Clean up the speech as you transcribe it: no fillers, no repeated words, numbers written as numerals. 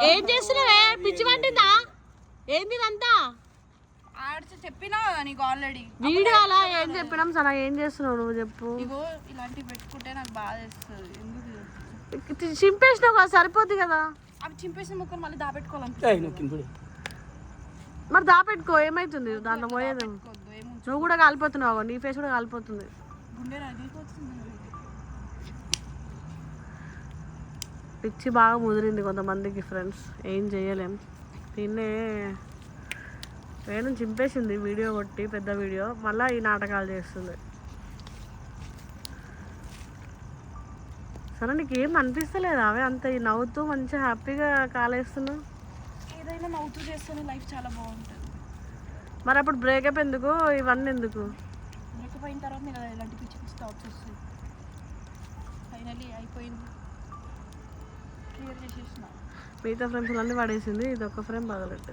ఏం చేస్తున్నావే పిచ్చి వంటిందా ఏంది ఇదంతా చెప్పినా నీకు ఆల్రెడీ వీడియో అలా ఏం చెప్పినాం సరే ఏం చేస్తున్నావు నువ్వు చెప్పు ఇగో ఇలాంటివి పెట్టుకుంటే నాకు బాధ వేస్తుంది ఎందుకు చింపేసినావు కదా సరిపోద్ది కదా అవి చింపేసిన ముక్కలు మళ్ళీ దాపెట్టుకోవాలనిపిస్తుంది మరి దాపెట్టుకో ఏమైతుంది దాంట్లో పోయేది నువ్వు కూడా కాలిపోతున్నావు నీ ఫేస్ కూడా కాలిపోతుంది గుండె రగిలిపోతుంది పిచ్చి బాగా ముదిరింది కొంతమందికి ఫ్రెండ్స్ ఏం చేయలేం దీన్నే వేణు చింపేసింది వీడియో కొట్టి పెద్ద వీడియో మళ్ళీ ఈ నాటకాలు చేస్తుంది సరే నీకు ఏం అనిపిస్తలేదు అవే అంత ఈ నవ్వుతూ మంచిగా హ్యాపీగా కాలేస్తున్నావు ఏదైనా నవ్వుతూ చేస్తేనే లైఫ్ చాలా బాగుంటుంది మరి అప్పుడు బ్రేకప్ ఎందుకు ఇవన్నీ ఎందుకు బ్రేకప్ అయిన తర్వాత నేను ఇలాంటి పిచ్చి పిచ్చి థాట్స్ వస్తుంది ఫైనలీ అయిపోయింది క్లియర్ చేసేసిన మిగతా ఫ్రేమ్స్ అన్నీ పడేసింది ఇది ఒక్క ఫ్రేమ్ బాగలెట్టింది